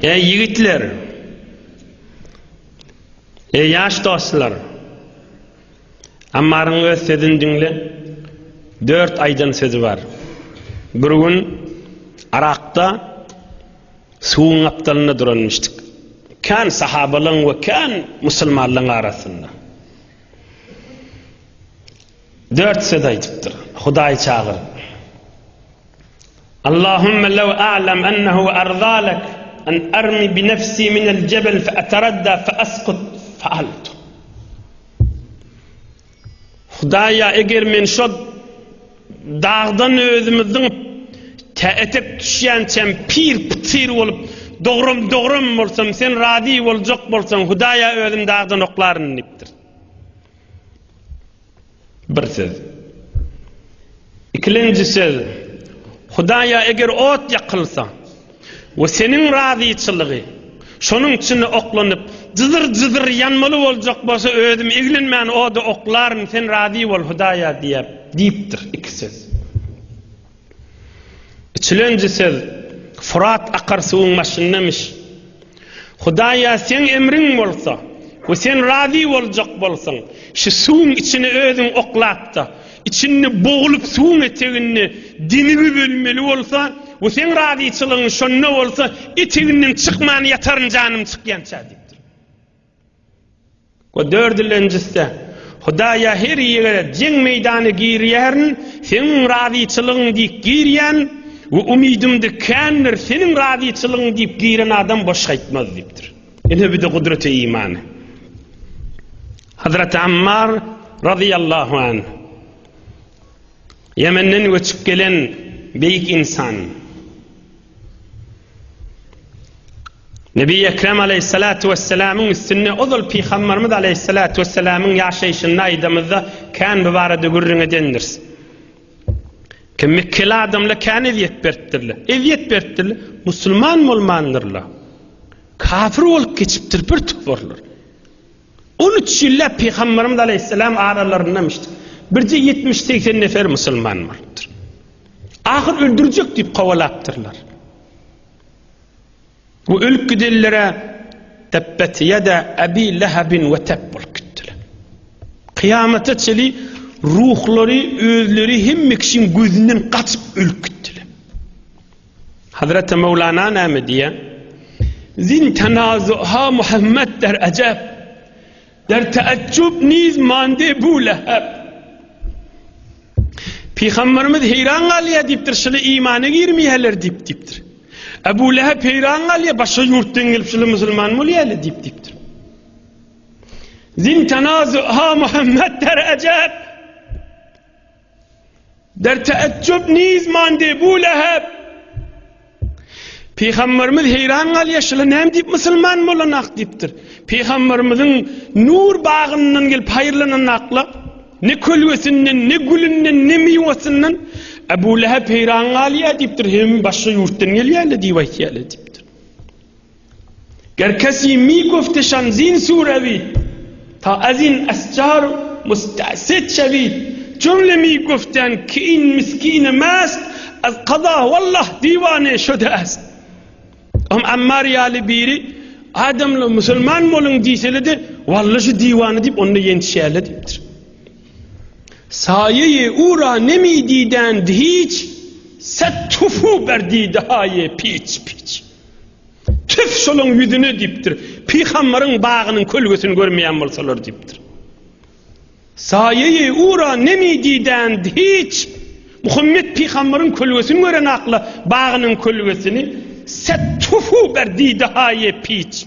Ey yigitler, ey yaş dostlar, Ammar'ın öz sözünü dinle. 4 aydan sözü var. Bir gün Arak'ta suğun aptalına duranmıştık. Kan sahabalığın ve kan Müslümanlığın arasında. 4 söz aytıptır. Hudaý çağırıp. Allahümme lev a'lem ennehu erzalek en ermi bi nefsi minel cebel fe eteradda fe askut faaltu. Hudaýa eger men şo dağdan özümüzün etek düşýänçem pir pıtır olup doğrum bolsam sen radi boljak bolsaň Hudaýa özüm dağdan oklaryn dipdir. Bir söz. İkinci söz. Hudaýa eger ot yakılsa ve senin raziçılığı şonun içine oklanyp jyzyr yanmaly boljak bolsa özüm eglenmän oda oklaryn sen razi bol Hudaýa diýipdir. İki söz. Üçüncü söz. Fırat akar suwun maşynnamış. Hudaýa sen emrin bolsa ve sen razi boljak bolsaň şu suwun içine özüň oklatda içinde boğulup suwun etegini dinimi bölmeli bolsa ve sen raziçylygyň şonda bolsa eteginden çykman yataryn janym çykýança diýipdir. O dördüncüsü Hudaýa her ýere jeň meýdany girýärin sen raziçylygyň diýip girýän ve umidimde kändir senin raziçylygyň diýip giren adam boş gaýtmaz diýipdir. Ene bir de kudreti imanı. Hazreti Ammar radıyallahu anh Yemen'den göçüp gelen büyük insan. Nebi Ekrem aleyhissalatu vesselam'ın üstüne odul Peygamberimiz aleyhissalatu vesselam'ın yaşayışında aydamızda kan bu barada gurrun edendir. Kim Mekkeli adamla kan eziyet berttirli. Müslüman olmandırlar. Kafir olup geçiptir bir tuturlar. 13 yıllar Peygamberimiz aleyhisselam aralarındamıştı. Birce 70-80 nefer Müslüman vardır. Ahir öldürecek deyip kovalaptırlar. Bu ölüp gidellere tebbet yada Abi Lehabin ve tebbul küttüler. Kıyamete çeli ruhları, özleri hem mekşin gözünden kaçıp ölüp gittiler. Hazreti Mevlana nâme diye zin tenazuha Muhammed der acab der teaccub niz mande bu Lehab. Peygamberimiz heyran galya diptir şöyle imana girmeyeler diptir. Ebu Lehab heyran galya başka yurttan gelip şöyle Müslüman molyalı diptir. Zin tenazuha Muhammed der acab der teaccub niz mande bu Lehab. Peygamberimiz heyran galya şöyle nem dip Müslüman molanak diptir. Peygamberimizin nur bağından gelip hayırlanan akla ne kölvesinden, ne gülünden, ne meyvesinden Ebu Lehab heyran galya diptir. Hem başka yurttan geliyeli divaytiyeli diptir. Gerkesi mi gofteshan zin surevi ta azin ascar mustaset şevid cümle mi goften ki in miskine mast az qada vallah divane şöde ast. Ammar yali biri adamla Müslüman molun diyseli de vallahi divanı deyip onu yetişerli deyiptir. Sayeyi ura nemididen hiç settufu berdi dahaye piç. Tüf şolun yüzünü deyiptir. Peygamberin bağının kölgesini görmeyen bolsalar deyiptir. Sayeyi ura nemididen hiç Muhammed Peygamberin kölgesini gören akla bağının kölgesini settufu berdi dahaye piç.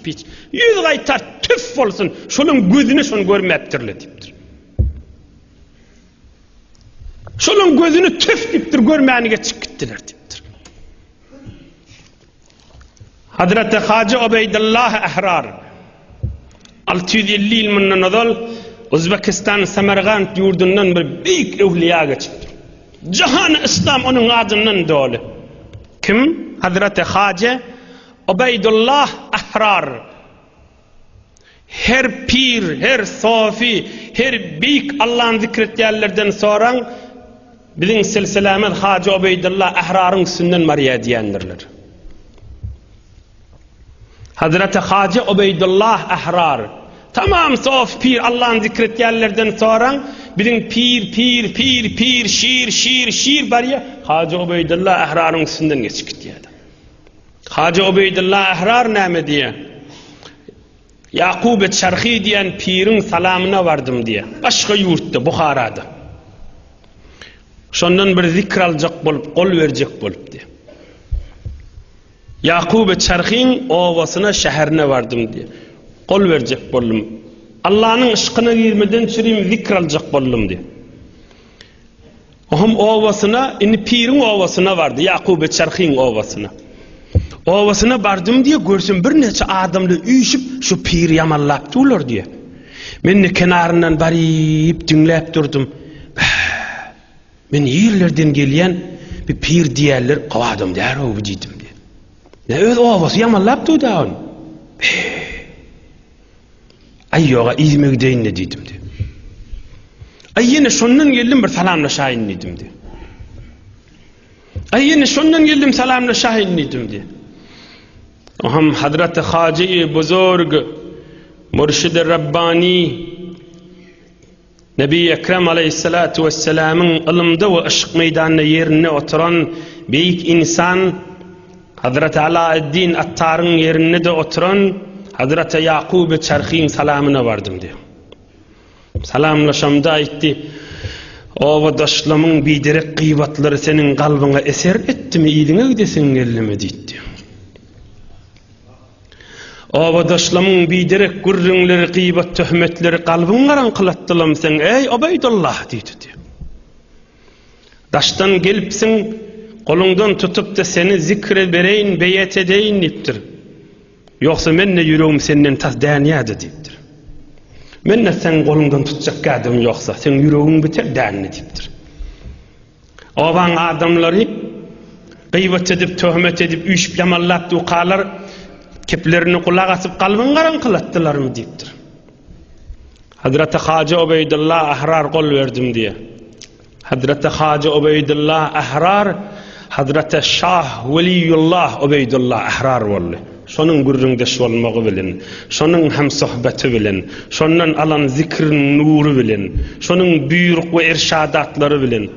Yüz gaytar tüf olsun şolun gözünü şonu görmeptirli deyiptir. Şolun gözünü tüf deyiptir görmeyenige çık gittiler deyiptir. Hazreti Hacı Ubeydullah Ahrar 650 yıl bundan azal Özbekistan Samarkand yurdundan bir büyük evliya çıktı. Cihan İslam onun adından dolu. Kim? Hazreti Hacı Ubeydullah Ahrar. Her pir, her sofi, her büyük Allah'ın zikretlerlerden sonra bizim silsilamız Hacı Ubeydullah Ahrar'ın sünnen mariya diyenlerler. Hazreti Hacı Ubeydullah Ahrar. Tamam sof pir Allah'ın zikretkenlerden sonra bilin pir şiir var ya Hacı Ubeydullah Ahrar'ın üstünden geçip gitti. Hacı Ubeydullah Ahrar näme diye? Yaqub Çarxi diyen pirin salamına vardım diye. Başka yurtta Bukhara'da. Şondan bir zikr alacak bolup, kol verecek bolup diye. Yaqub Çarxi'nin ovasına şehrine vardım diye. Kol verecek bollum. Allah'ın ışkına girmeden çürüyüm zikr alacak bollum diye. Ohum ovasına, pirin ovasına vardı. Yaqub Çarxi'nin ovasına. Ovasına bardım diye görsün bir neçe adamla üyüşüp şu pir yamallap durlar diye. Men kenarından barip dinlep durdum. Men yerlerden gelen bir pir diyerler qavadım der o dedim diye. Ne öz ovası yamallap durdu on. Ay yoga izmek deyin ne dedim diye. Ay yine şondan geldim bir salamlaşayın dedim diye. Ay yine şondan geldim salamlaşayın dedim diye. हम हजरत ख्वाजा बुजुर्ग मुर्शिद Rabbani Nebi Ekrem Aleyhissalatu vesselam'ın ilmde ve aşk meydanına yerine oturan büyük insan Hazreti Alaaddin Attar'ın yerine de oturan Hazreti Yaqub Çarxi'nin salamına vardım diyor. Salamlaşamda etti. O vadaşlamın bidirek kıybatları senin kalbine eser etti mi iyiliğine gidesin geldi mi dedi. Ovadaşlamın biderek gurrunları, gıybat töhmetleri kalbınlaran kılattılam sen ey Ubeydullah dedi diyor. Daştan gelipsin, kolundan tutup da seni zikre bereyin, beyet edeyin deyiptir. Yoksa menne yüreğim senden tas daniyadı deyiptir. Menne sen kolundan tutacak adım yoksa sen yüreğin biter dani deyiptir. Ovan adamları gıybat edip, töhmet edip, üyüşüp yamallap duqalar keplerini kulak asıp kalbin karan kılattılar mı deyiptir. Hazreti Hacı Ubeydullah Ahrar kol verdim diye. Hazreti Hacı Ubeydullah Ahrar Hazreti Şah Veliyullah Ubeydullah Ahrar oldu. Şonun gurrundaş olmağı bilin. Şonun hem sohbeti bilin. Şonun alan zikrin nuru bilin. Şonun büyürük ve irşadatları bilin.